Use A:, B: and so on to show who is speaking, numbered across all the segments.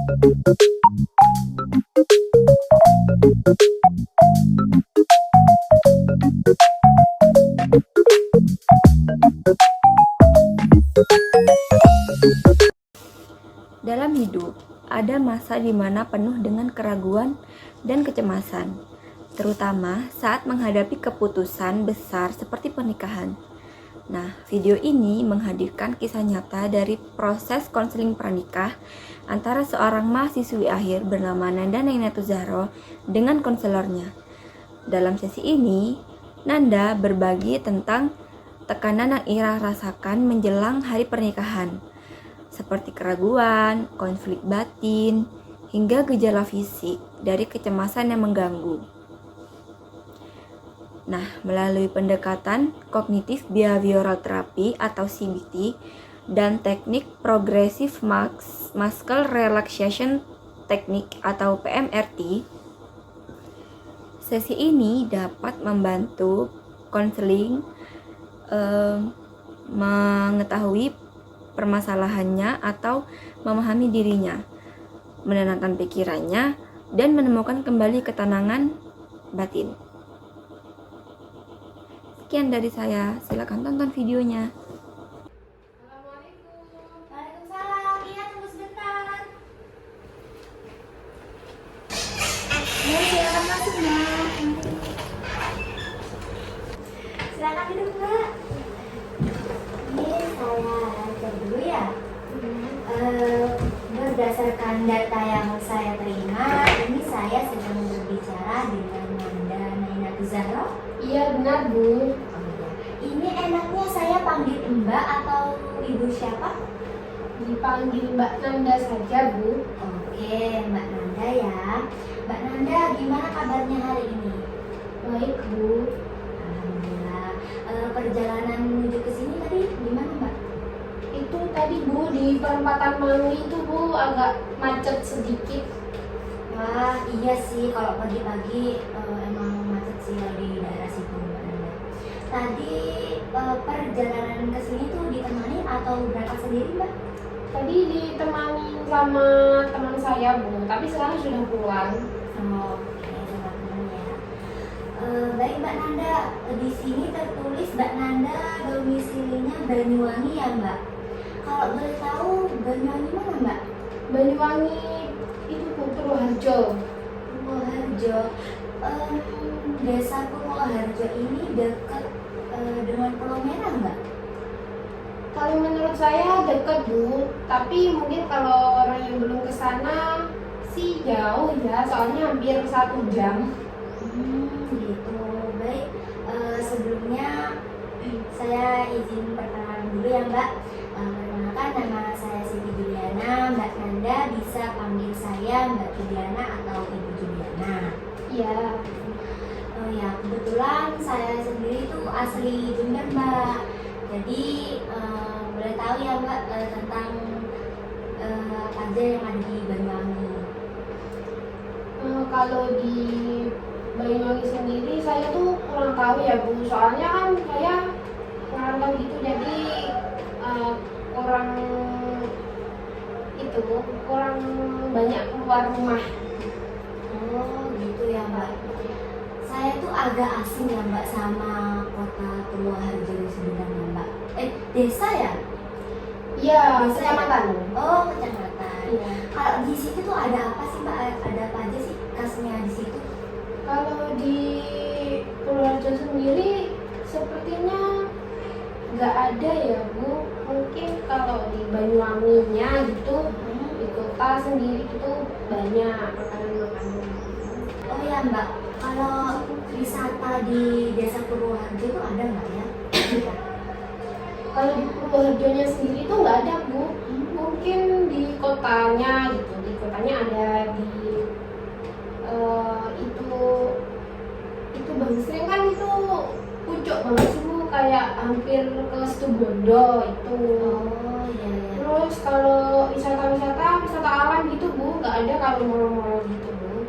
A: Dalam hidup, ada masa di mana penuh dengan keraguan dan kecemasan, terutama saat menghadapi keputusan besar seperti pernikahan. Nah, video ini menghadirkan kisah nyata dari proses konseling pranikah antara seorang mahasiswi akhir bernama Nanda Nainatu Zahro dengan konselornya. Dalam sesi ini, Nanda berbagi tentang tekanan yang ia rasakan menjelang hari pernikahan, seperti keraguan, konflik batin, hingga gejala fisik dari kecemasan yang mengganggu. Nah, melalui pendekatan kognitif behavioral therapy atau CBT dan teknik progressive muscle relaxation technique atau PMRT, sesi ini dapat membantu konseling mengetahui permasalahannya atau memahami dirinya, menenangkan pikirannya, dan menemukan kembali ketenangan batin. Sekian dari saya, silakan tonton videonya.
B: Assalamualaikum. Waalaikumsalam. Iya, tunggu sebentar. Ya, silakan masuk, Mbak. Silakan duduk, Mbak. Ini saya lanjut dulu ya. Berdasarkan data yang saya terima, ini saya sedang berbicara dengan Nanda Nainatu Zahro.
C: Iya benar Bu.
B: Ini enaknya saya panggil Mbak atau Ibu siapa?
C: Dipanggil Mbak Nanda saja Bu.
B: Oke, Mbak Nanda ya. Mbak Nanda, gimana kabarnya hari ini?
C: Baik Bu.
B: Alhamdulillah. Perjalanan menuju ke sini tadi gimana, Mbak?
C: Itu tadi Bu di perempatan Mangi itu Bu agak macet sedikit.
B: Wah, iya sih kalau pagi-pagi emang macet sih di daerah situ, Mbak Nanda. Tadi perjalanan ke sini tuh ditemani atau berangkat sendiri, Mbak?
C: Tadi ditemani sama teman saya Bu, tapi sekarang sudah pulang.
B: Oke, sama teman ya. Baik Mbak Nanda, di sini tertulis Mbak Nanda domisilinya Banyuwangi ya, Mbak? Kalau boleh tahu Banyuwangi mana, Mbak?
C: Banyuwangi itu Bu, Purwoharjo.
B: Purwoharjo. Desa Purwoharjo ini dekat dengan Pulau Merah, Mbak?
C: Kalau menurut saya dekat Bu, tapi mungkin kalau orang yang belum ke sana sih jauh ya, soalnya hampir 1 jam.
B: Gitu. Baik, sebelumnya saya izin perkenalan dulu ya, Mbak. Perkenalkan, nama saya Siti Juliana. Mbak Nanda bisa panggil saya Mbak Juliana atau Ibu Juliana.
C: Iya.
B: Oh ya, kebetulan saya sendiri tuh asli Jember, Mbak. Jadi boleh tahu ya, Mbak, tentang apa aja yang ada di Banyuwangi.
C: Kalau di Banyuwangi sendiri saya tuh kurang tahu ya Bu, soalnya kan saya kurang gitu, jadi kurang itu kurang banyak keluar rumah.
B: Oh gitu ya, Mbak. Saya tuh agak asing ya, Mbak, sama kota Purwoharjo sebenarnya, Mbak. Desa ya?
C: Iya,
B: Desa ya?
C: kecamatan.
B: Oh, kecamatan.
C: Iya.
B: Kalau di situ tuh ada apa sih, Mbak? Ada apa aja sih khasnya di situ?
C: Kalau di Purwoharjo sendiri sepertinya nggak ada ya Bu. Mungkin kalau di Banyuwanginya gitu, di kota sendiri itu banyak makanan-makanan.
B: Oh ya, Mbak. Kalau wisata di Desa Purwoharjo itu ada nggak ya?
C: Kalau di Purwoharjonya sendiri itu nggak ada Bu. Mungkin di kotanya gitu, di kotanya ada di itu Bang Sering kan itu pucuk banget sih Bu, kayak hampir ke Situbondo itu.
B: Oh iya.
C: Terus kalau wisata alam gitu Bu, nggak ada kalau mall-mall gitu Bu.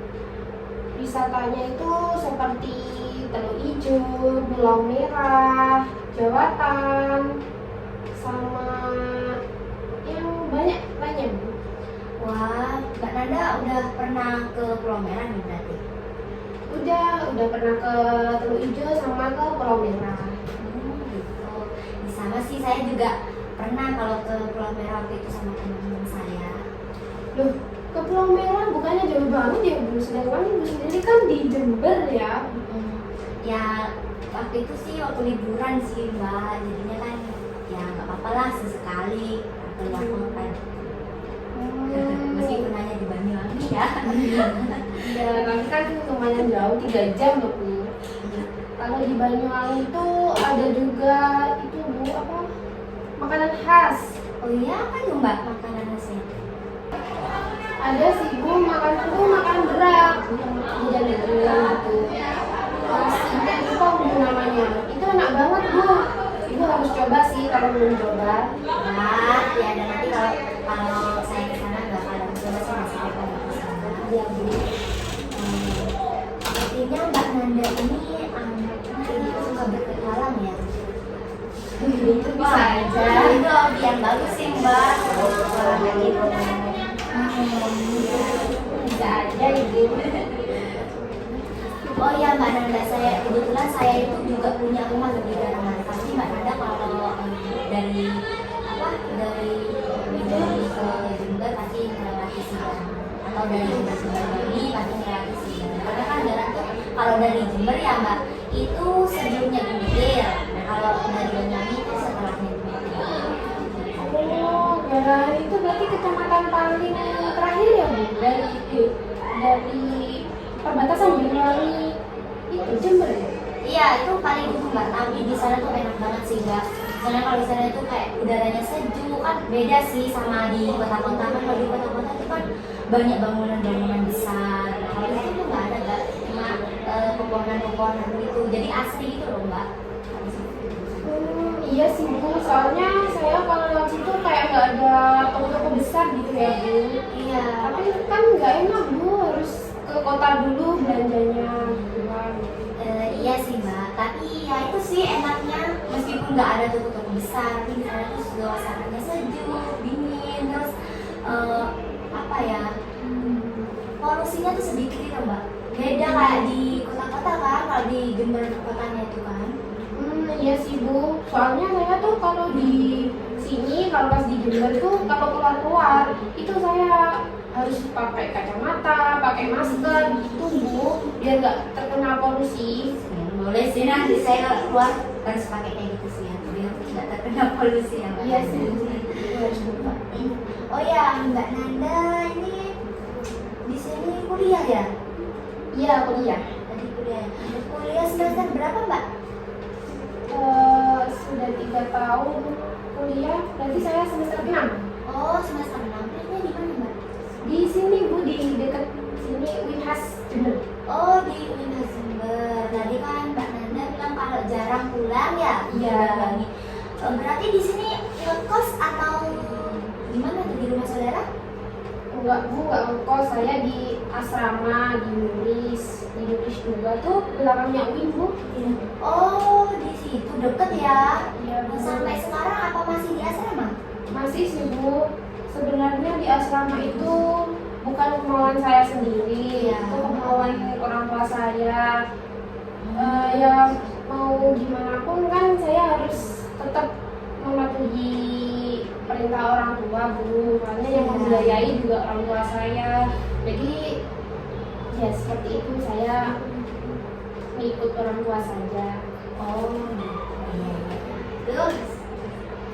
C: Wisatanya itu seperti Teluk Ijo, Pulau Merah, Jawatan, sama yang banyak lainnya Bu.
B: Wah, Mbak udah pernah ke Pulau Merah nih berarti?
C: Udah pernah ke Teluk Ijo sama ke Pulau Merah.
B: Gitu. Di sana sih saya juga pernah kalau ke Pulau Merah waktu itu sama teman-teman saya.
C: Loh, ke Pulau Merah bukannya jauh banget ya Bu? Sedangkan Ibu sendiri kan di Jember ya.
B: Ya waktu itu sih waktu liburan sih Mbak, jadinya kan ya nggak apa-apa lah sesekali keluar kota. Meskipun hanya di Banyuwangi ya.
C: Ya, tapi kan lumayan jauh 3 jam loh Bu. Kalau di Banyuwangi itu ada juga itu Bu, apa? Makanan khas.
B: Oh iya, apa tuh Mbak makanan khasnya?
C: Ada sih Bu, makanan itu makanan berat. Jadi gitu. Terus ini lupa Bu namanya. Itu enak banget Bu. Ibu harus coba sih kalau belum coba.
B: Nah, ya dan nanti kalau saya ke sana nggak akan coba sih nasi kepal di sana.
C: Ya Bu.
B: Sepertinya Mbak Nanda ini anaknya suka berpetualang ya.
C: Itu bisa aja.
B: Itu hobi yang bagus sih Mbak. Petualangan gitu.
C: Bisa aja Ibu.
B: Oh iya Mbak Nanda, kebetulan saya itu juga punya rumah lebih dalam. Pasti Mbak Nanda kalau dari ke Jember pasti melewati Sidang, atau dari Jember ke Banyuwangi pasti melewati Sidang. Karena kan jalan tuh kalau dari Jember ya Mbak itu sebelumnya Gumil. Nah kalau dari Banyuwangi itu setelahnya Gumil.
C: Oh, Garan itu berarti kecamatan paling terakhir ya Bu? Dari perbatasan Banyuwangi itu Jember ya?
B: Iya itu paling Mbak, tapi di sana tuh enak banget sih Mbak. Soalnya kalau di sana itu kayak udaranya sejuk kan beda sih sama di kota-kota. Kan kalau di kota-kota itu kan banyak bangunan-bangunan besar. Nah, kalau di sana tuh nggak ada Mbak, cuma pepohonan-pepohonan gitu. Jadi asri gitu loh Mbak.
C: Iya sih Bu, soalnya saya kalau lewat situ kayak nggak ada toko-toko besar gitu ya Bu.
B: Iya.
C: Tapi kan nggak enak Bu, harus ke kota dulu belanjanya gitu kan.
B: Iya sih Mbak, tapi ya itu sih enaknya meskipun nggak ada toko-toko besar, tapi di sana tuh suasananya sejuk, dingin, terus apa ya, polusinya tuh sedikit gitu Mbak. Beda kayak di kota-kota kan, kalau di Jember kotanya itu kan.
C: Iya sih Bu, soalnya saya tuh kalau di sini, kalau pas di Jember tuh kalau keluar-keluar itu saya harus pakai kacamata, pakai masker gitu Bu, biar nggak terkena polusi.
B: Ya, boleh sih nanti saya kalau keluar harus pakai kayak gitu sih ya, biar tidak terkena polusi ya Mbak.
C: Iya sih, harus buka.
B: Oh ya Mbak Nanda ini di sini kuliah ya?
C: Iya kuliah.
B: Tadi kuliah. Kuliah semester berapa Mbak?
C: Sudah 3 tahun kuliah, berarti saya semester 6.
B: Oh semester 6. Kuliahnya di mana Mbak?
C: Di sini Bu, di dekat sini Winhas Jember.
B: Oh di Unina Jember. Tadi kan Mbak Nanda bilang kalau jarang pulang ya?
C: Iya.
B: Lagi. Berarti di sini ngekos atau gimana tuh di rumah saudara?
C: Enggak Bu, enggak ngekos, saya di asrama di Nulis. Di Nulis juga tuh belakangnya UIN Bu.
B: Oh di situ deket ya?
C: Iya Bu.
B: Sampai sekarang apa masih di asrama?
C: Masih sih Bu. Sebenarnya di asrama itu bukan kemauan saya sendiri,
B: Iya.
C: itu kemauan orang tua saya. Ya mau gimana pun kan saya harus tetap mematuhi perintah orang tua Bu. Soalnya yang
B: Iya.
C: membiayai juga orang tua saya. Jadi ya seperti itu, saya mengikut orang tua saja.
B: Oh iya. Terus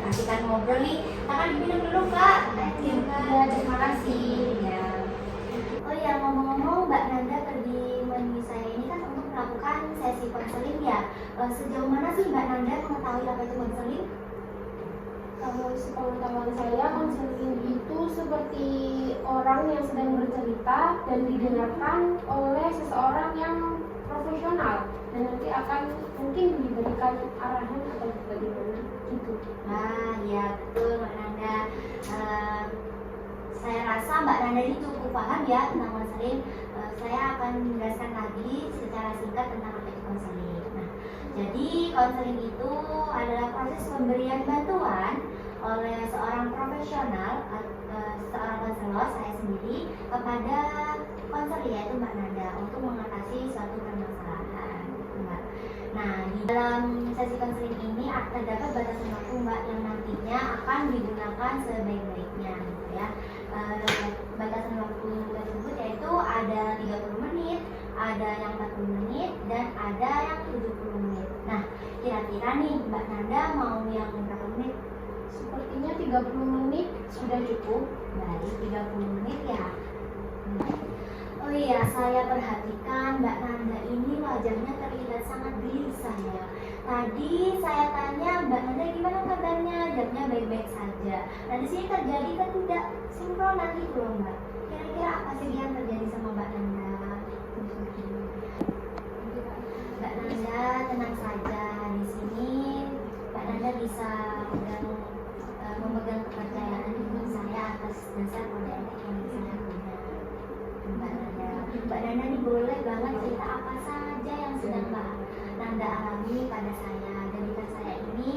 B: kasihkan ngobrol nih. Akan diminum dulu Kak. Thank you Kak.
C: Ya, terima kasih.
B: Ya. Oh ya ngomong-ngomong Mbak Nanda pergi menemui saya ini kan untuk melakukan sesi konseling ya. Sejauh mana sih Mbak Nanda mengetahui apa itu konseling?
C: Kalau sepengetahuan saya, konseling itu seperti orang yang sedang bercerita dan didengarkan oleh seseorang yang profesional dan nanti akan mungkin diberikan arahan atau bagaimana gitu.
B: Nah ya betul Mbak Nanda. Saya rasa Mbak Nanda ini cukup paham ya tentang konseling. Saya akan menjelaskan lagi secara singkat tentang apa itu konseling. Nah, jadi konseling itu adalah proses pemberian bantuan oleh seorang profesional, seorang konselor saya sendiri kepada konselor yaitu Mbak Nanda untuk mengatasi suatu permasalahan, Mbak. Nah, di dalam sesi konseling ini terdapat batasan waktu, Mbak, yang nantinya akan digunakan sebaik-baiknya, gitu ya. Batasan waktu tersebut yaitu ada 30 menit, ada yang 40 menit, dan ada yang 70 menit. Nah, kira-kira nih Mbak Nanda mau yang berapa menit?
C: Sepertinya 30 menit sudah cukup.
B: Baik, 30 menit ya. Oh iya, saya perhatikan Mbak Nanda ini wajahnya terlihat sangat gelisah ya. Tadi saya tanya Mbak Nanda gimana kabarnya, jawabnya baik-baik saja. Nah, di sini terjadi ketidaksinkronan gitu loh, Mbak. Kira-kira apa sih yang terjadi sama Mbak Nanda? Mbak Nanda tenang saja. Di sini Mbak Nanda bisa memegang kepercayaan dengan saya atas dasar kode etik yang saya punya. Mbak Nanda ini boleh banget cerita apa saja yang sedang Mbak Nanda alami pada saya. Dan jika saya ini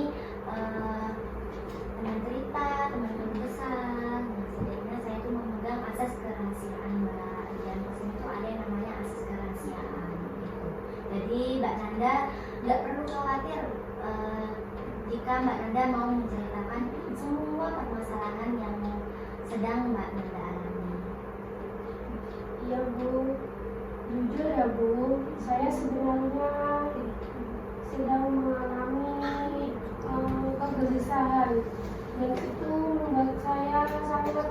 B: teman cerita, teman besar, nah setidaknya saya itu memegang asas kerahasiaan, Mbak. Dan di sini tuh ada yang namanya asas kerahasiaan gitu. Jadi Mbak Nanda nggak perlu khawatir jika Mbak Nanda mau menceritakan semua permasalahan yang sedang Mbak Nanda alami.
C: Iya Bu, jujur ya Bu, saya sebenarnya sedang mengalami kegelisahan dan itu membuat saya sangat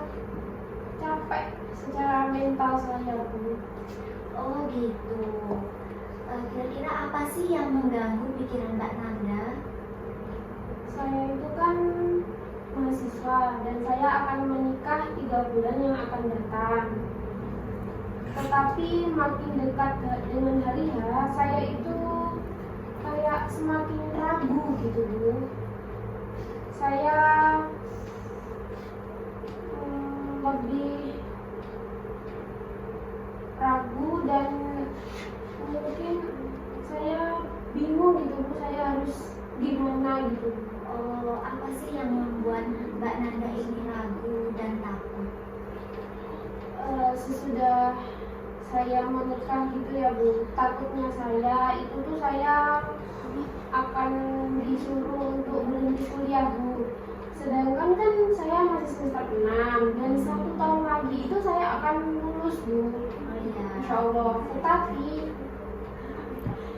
C: capek secara mental saya Bu.
B: Oh gitu. Kira-kira apa sih yang mengganggu pikiran Mbak Nanda?
C: Saya itu kan mahasiswa dan saya akan menikah 3 bulan yang akan datang. Tetapi makin dekat dengan hari H, saya itu kayak semakin ragu gitu Bu. Saya lebih ragu dan mungkin saya bingung gitu Bu, saya harus gimana gitu.
B: Oh, apa sih yang membuat Mbak Nanda ini ragu dan takut?
C: Sesudah saya menikah gitu ya Bu, takutnya saya itu tuh saya akan disuruh untuk berhenti kuliah Bu. Sedangkan kan saya masih semester 6 dan 1 tahun lagi itu saya akan lulus Bu.
B: Oh iya.
C: Insya Allah. Tetapi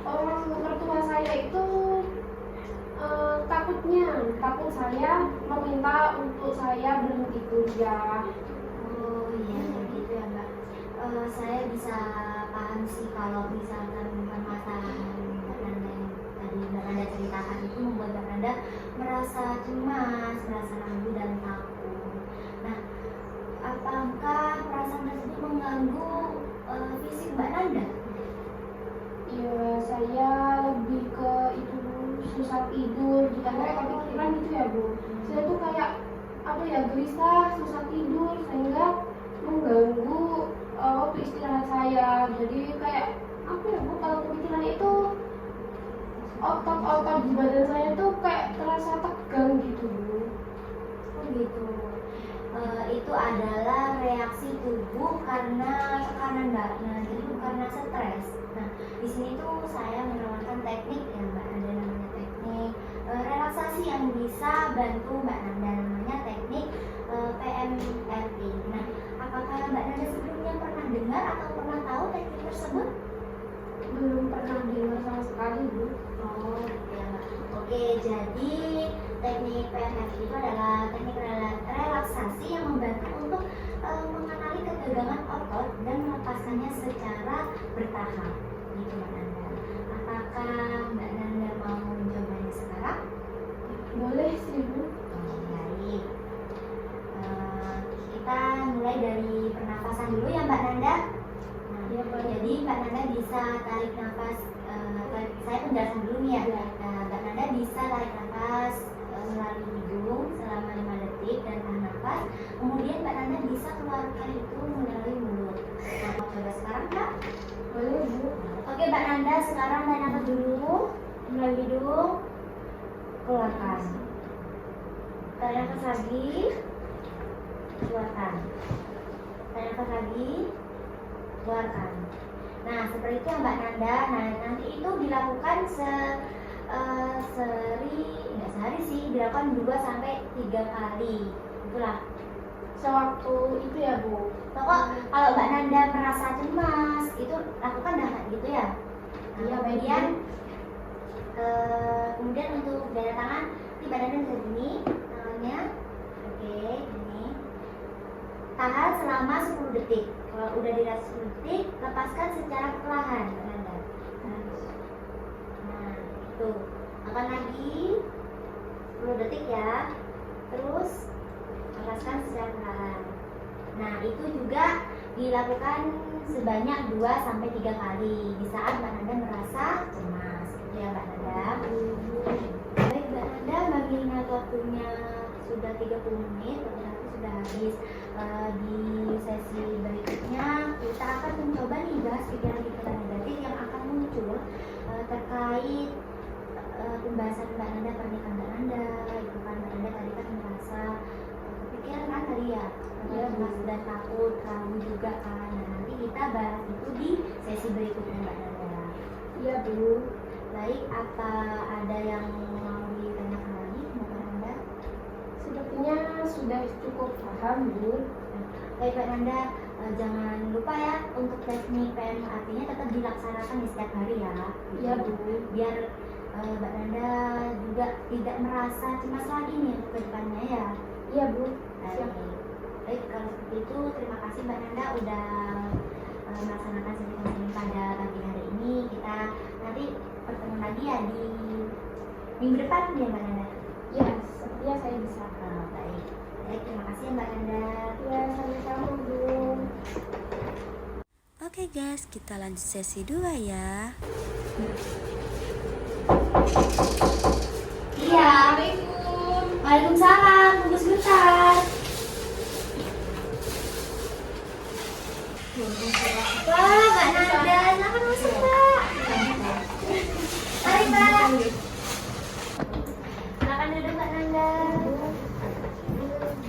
C: orang mertua saya itu takut saya meminta untuk saya berhenti kuliah.
B: Oh iya, gitu ya Mbak. Saya bisa paham sih kalau misalkan permasalahan Mbak Nanda yang tadi Mbak Nanda ceritakan itu membuat Mbak Nanda merasa cemas, merasa ragu dan takut. Nah, apakah perasaan tersebut mengganggu fisik Mbak Nanda?
C: Ya, saya lebih ke itu susah tidur, jika saya kepikiran gitu ya Bu. Saya tuh kayak gelisah, susah tidur sehingga mengganggu waktu istirahat saya. Jadi kayak Bu, kalau kepikiran itu otot-otot di badan saya tuh kayak terasa tegang gitu Bu.
B: Oh gitu. Itu adalah reaksi tubuh karena tekanan Mbak. Nah, jadi bukan karena stres. Nah, di sini tuh saya menerapkan teknik ya Mbak. Ada namanya teknik relaksasi yang bisa bantu Mbak Nanda, namanya teknik PMRT. Nah, apakah Mbak Nanda sebelumnya pernah dengar atau pernah tahu teknik tersebut?
C: Belum pernah dengar sama sekali Bu.
B: Oh, ya Mbak. Oke, jadi teknik PMRT itu adalah teknik relaksasi yang membantu untuk mengenali ketegangan otot dan melepaskannya secara bertahap. Gitu Mbak Nanda. Apakah Mbak Nanda mau mencobanya sekarang?
C: Boleh sih Bu.
B: Oh, baik. Kita mulai dari pernafasan dulu ya Mbak Nanda. Nah,
C: Ya, Mbak.
B: jadi Mbak Nanda bisa tarik nafas. Saya penjelasan dulu nih ya. Nah, Mbak Nanda bisa tarik nafas melalui hidung selama 5 detik dan tahan nafas. Kemudian Mbak Nanda bisa keluarkan itu melalui mulut. Nah, mau coba sekarang Kak?
C: Boleh Bu.
B: Oke Mbak Nanda, sekarang tarik nafas dulu melalui hidung, keluarkan. Tarik nafas lagi, keluarkan. Tarik nafas lagi, keluarkan. Nah, seperti itu ya Mbak Nanda. Nah, nanti itu dilakukan sehari sih, dilakukan 2 sampai 3 kali. Itulah.
C: Sewaktu itu ya Bu.
B: Pokok kalau Mbak Nanda merasa cemas, itu lakukan dah gitu ya. Nah,
C: Iya,
B: kemudian untuk daya tangan, ini Mbak Nanda bisa gini, tangannya. Oke, ini. Tahan selama 10 detik. Kalau udah dirasa 10 detik, lepaskan secara perlahan, Mbak Nanda. Nah, itu. Akan lagi 10 detik ya. Terus lepaskan secara perlahan. Nah, itu juga dilakukan sebanyak 2 sampai 3 kali di saat Mbak Nanda merasa cemas. Gitu ya Mbak Nanda. Baik Mbak Nanda, mengingat waktunya sudah 30 menit, waktu sudah habis. Di sesi berikutnya kita akan mencoba nih bahas pikiran-pikiran negatif yang akan muncul terkait pembahasan Mbak Nanda, pernikahan Mbak Nanda. Itu kan Mbak Nanda tadi kan merasa kepikiran kan tadi ya, cemas dan takut, ragu juga kan. Nah, nanti kita bahas itu di sesi berikutnya Mbak Nanda.
C: Iya Bu.
B: Baik, apa ada yang mau ditanyakan lagi Mbak Nanda?
C: Sepertinya sudah cukup paham Bu.
B: Baik Mbak Nanda, jangan lupa ya untuk teknik PMAT-nya tetap dilaksanakan di setiap hari ya.
C: Iya Bu.
B: Biar Mbak Nanda juga tidak merasa cemas lagi nih untuk kedepannya ya.
C: Iya Bu.
B: Baik. Baik, kalau seperti itu terima kasih Mbak Nanda udah melaksanakan sesi counseling pada pagi hari ini. Kita nanti bertemu lagi ya di minggu depan ya Mbak Nanda.
C: Ya, sepertinya saya bisa.
B: Baik. Baik, terima kasih ya Mbak Nanda.
C: Ya, sama-sama Bu.
D: Oke guys, kita lanjut sesi 2 ya.
B: Iya. Waalaikumsalam. Tunggu sebentar. Wah, Mbak Nanda, silakan masuk Mbak. Mari Mbak. Silakan duduk Mbak Nanda.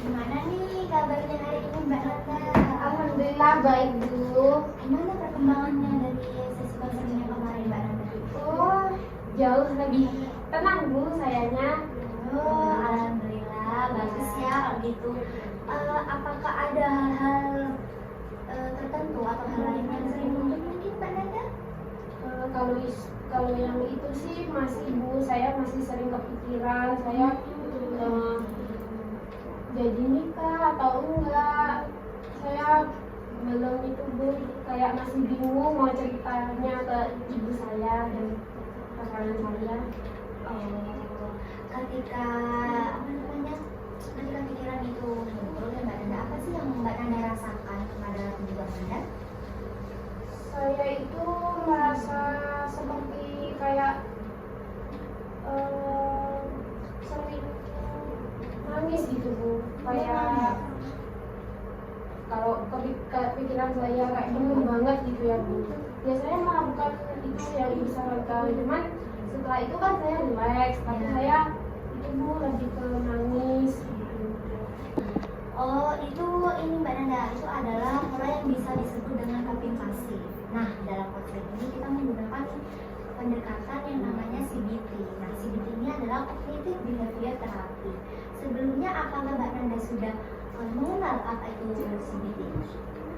B: Gimana nih kabarnya hari ini Mbak Nanda?
C: Alhamdulillah baik Bu.
B: Gimana perkembangannya dari sesi konseling kemarin Mbak Nanda?
C: Oh, jauh lebih tenang Bu sayanya.
B: Oh, alhamdulillah, bagus ya kalau gitu. Apakah ada hal-hal tertentu atau hal lain yang sering muncul mungkin Mbak Nanda?
C: Kalau yang itu sih masih Bu, saya masih sering kepikiran saya jadi nikah atau enggak. Saya belum itu Bu, kayak masih bingung mau ceritanya ke ibu saya dan pasangan saya.
B: Ketika ketika pikiran itu muncul ya Mbak Nanda, apa sih yang Mbak Nanda rasakan pada tubuh Mbak Nanda?
C: Saya itu merasa seperti kayak sering nangis gitu Bu, kayak kalau pikiran saya kayak bingung banget gitu ya Bu. Biasanya malah bukan itu yang bisa tahu, cuman setelah itu kan saya relax, tapi saya itu Bu lebih ke nangis gitu.
B: Oh, itu ini Mbak Nanda, itu adalah pola yang bisa disebut dengan coping pasif. Nah, dalam konseling ini kita menggunakan pendekatan yang namanya CBT. Nah, CBT ini adalah Cognitive Behavior Therapy. Sebelumnya apakah Mbak Nanda sudah mengenal apa itu CBT?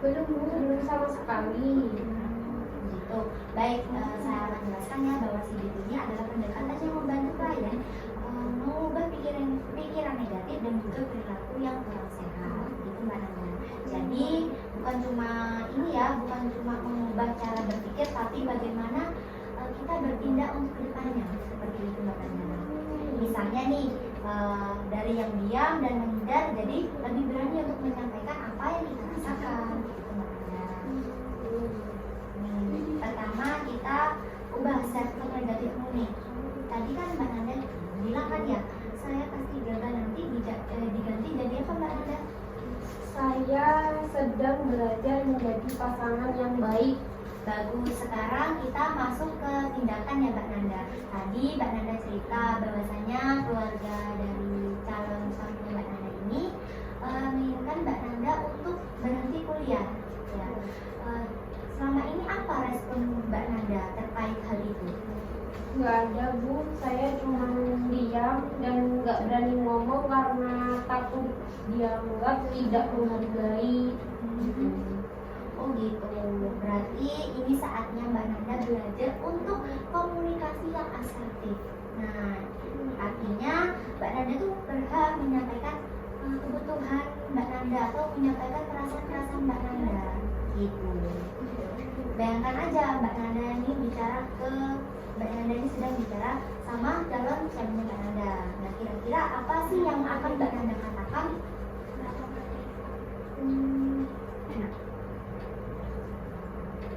C: Belum sama sekali.
B: Gitu. Baik, saya akan jelaskan ya bahwa CBT ini adalah pendekatan yang membantu klien mengubah pikiran negatif dan juga perilaku yang kurang sehat. Gitu Mbak Nanda. Jadi bukan cuma ini ya, bukan cuma mengubah cara berpikir, tapi bagaimana kita bertindak untuk kedepannya. Seperti itu Mbak Nanda. Misalnya nih, dari yang diam dan menghindar, jadi lebih berani untuk menyampaikan apa yang kita rasakan. Gitu Mbak Nanda. Pertama kita ubah self-talk negatifmu nih. Tadi kan Mbak Nanda bilang kan ya, saya pasti gagal, nanti diganti jadi apa Mbak Nanda?
C: Saya sedang belajar menjadi pasangan yang baik.
B: Bagus, sekarang kita masuk ke tindakan ya Mbak Nanda. Tadi Mbak Nanda cerita bahwasanya keluarga dari calon suami
C: mau karena takut dianggap tidak menghargai.
B: Oh gitu. Berarti ini saatnya Mbak Nanda belajar untuk komunikasi yang asertif. Nah, artinya Mbak Nanda tuh berhak menyampaikan kebutuhan Mbak Nanda atau menyampaikan perasaan-perasaan Mbak Nanda gitu. Bayangkan aja Mbak Nanda ini sedang bicara sama calon suaminya Mbak Nanda. Nah, kira-kira apa sih yang akan Mbak Nanda katakan?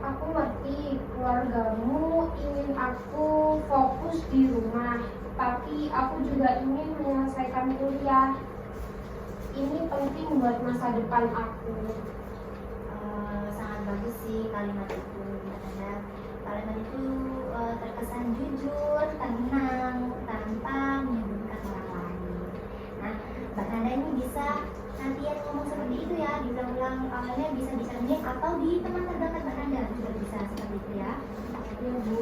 C: Aku ngerti keluargamu ingin aku fokus di rumah, tapi aku juga ingin menyelesaikan kuliah. Ini penting buat masa depan aku.
B: Sangat bagus sih kalimat itu Mbak Nanda. Kalimat itu terkesan jujur, tenang, tanpa menyebutkan orang lain. Nah, Mbak Nanda ini bisa latihan ngomong seperti itu ya, diulang-ulang, awalnya bisa dicermin atau di teman terdekat Mbak Nanda juga bisa seperti itu ya.
C: Ya Bu.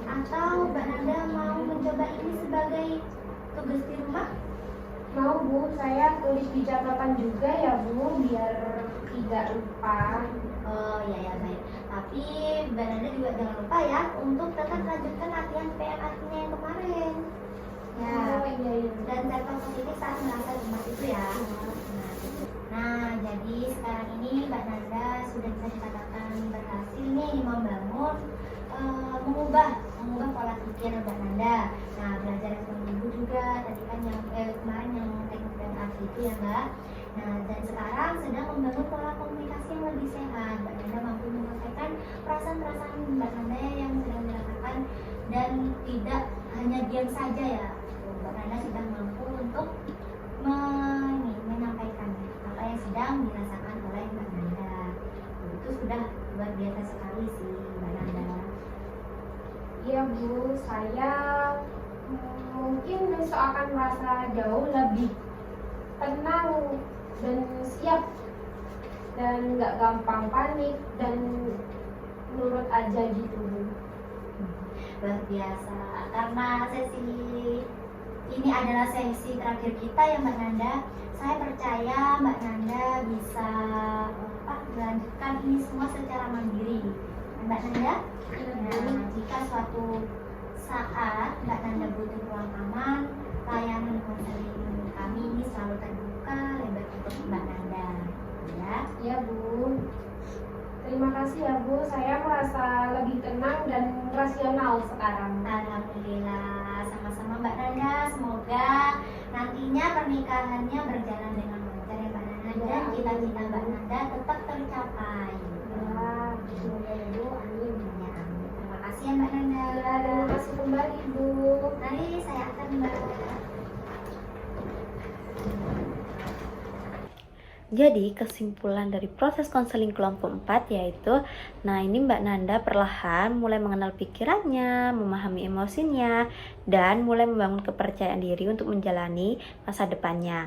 B: Atau Mbak Nanda mau mencoba ini sebagai tugas di rumah?
C: Mau Bu, saya tulis di catatan juga ya Bu, biar tidak lupa.
B: Oh ya baik. Tapi Mbak Nanda juga jangan lupa ya untuk tetap lanjutkan latihan PMRT-nya yang kemarin. Ya.
C: Oh iya.
B: Dan sektor positif saat merasa cemas itu ya. Nah, jadi sekarang ini Mbak Nanda sudah bisa dikatakan berhasil nih mengubah pola pikir Mbak Nanda. Nah, belajar yang ibu juga tadi kan yang kemarin yang teknik dan arti itu ya Mbak. Nah, dan sekarang sedang membangun pola komunikasi yang lebih sehat. Mbak Nanda mampu menyampaikan perasaan-perasaan Mbak Nanda yang sedang dirasakan dan tidak hanya diam saja ya. Mbak Nanda sudah mampu untuk menyampaikan apa yang sedang dirasakan oleh Mbak Nanda. Itu sudah luar biasa sekali sih Mbak Nanda.
C: Iya Bu, saya mungkin besok akan merasa jauh lebih tenang dan siap dan nggak gampang panik dan nurut aja gitu Bu.
B: Luar biasa, karena sesi ini adalah sesi terakhir kita ya Mbak Nanda. Saya percaya Mbak Nanda bisa melanjutkan ini semua secara mandiri. Mbak Nanda, nah, jika suatu saat Mbak Nanda butuh ruang aman, layanan konseling kami ini selalu terbuka lebar untuk Mbak Nanda. Ya.
C: Ya Bu. Terima kasih ya Bu, saya merasa lebih tenang dan rasional sekarang.
B: Alhamdulillah, sama-sama Mbak Nanda. Semoga nantinya pernikahannya berjalan dengan lancar ya Mbak Nanda, dan cita-cita Mbak Nanda tetap tercapai.
C: Ya, semoga ya Bu, amin.
B: Ya, amin. Terima kasih ya Mbak Nanda.
C: Ya, terima kasih kembali Bu.
B: Mari saya akan Mbak.
A: Jadi kesimpulan dari proses konseling kelompok 4 yaitu, nah ini Mbak Nanda perlahan mulai mengenal pikirannya, memahami emosinya, dan mulai membangun kepercayaan diri untuk menjalani masa depannya.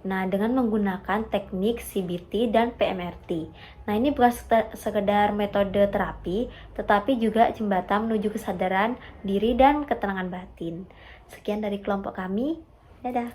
A: Nah, dengan menggunakan teknik CBT dan PMRT. Nah, ini bukan sekedar metode terapi, tetapi juga jembatan menuju kesadaran diri dan ketenangan batin. Sekian dari kelompok kami. Dadah.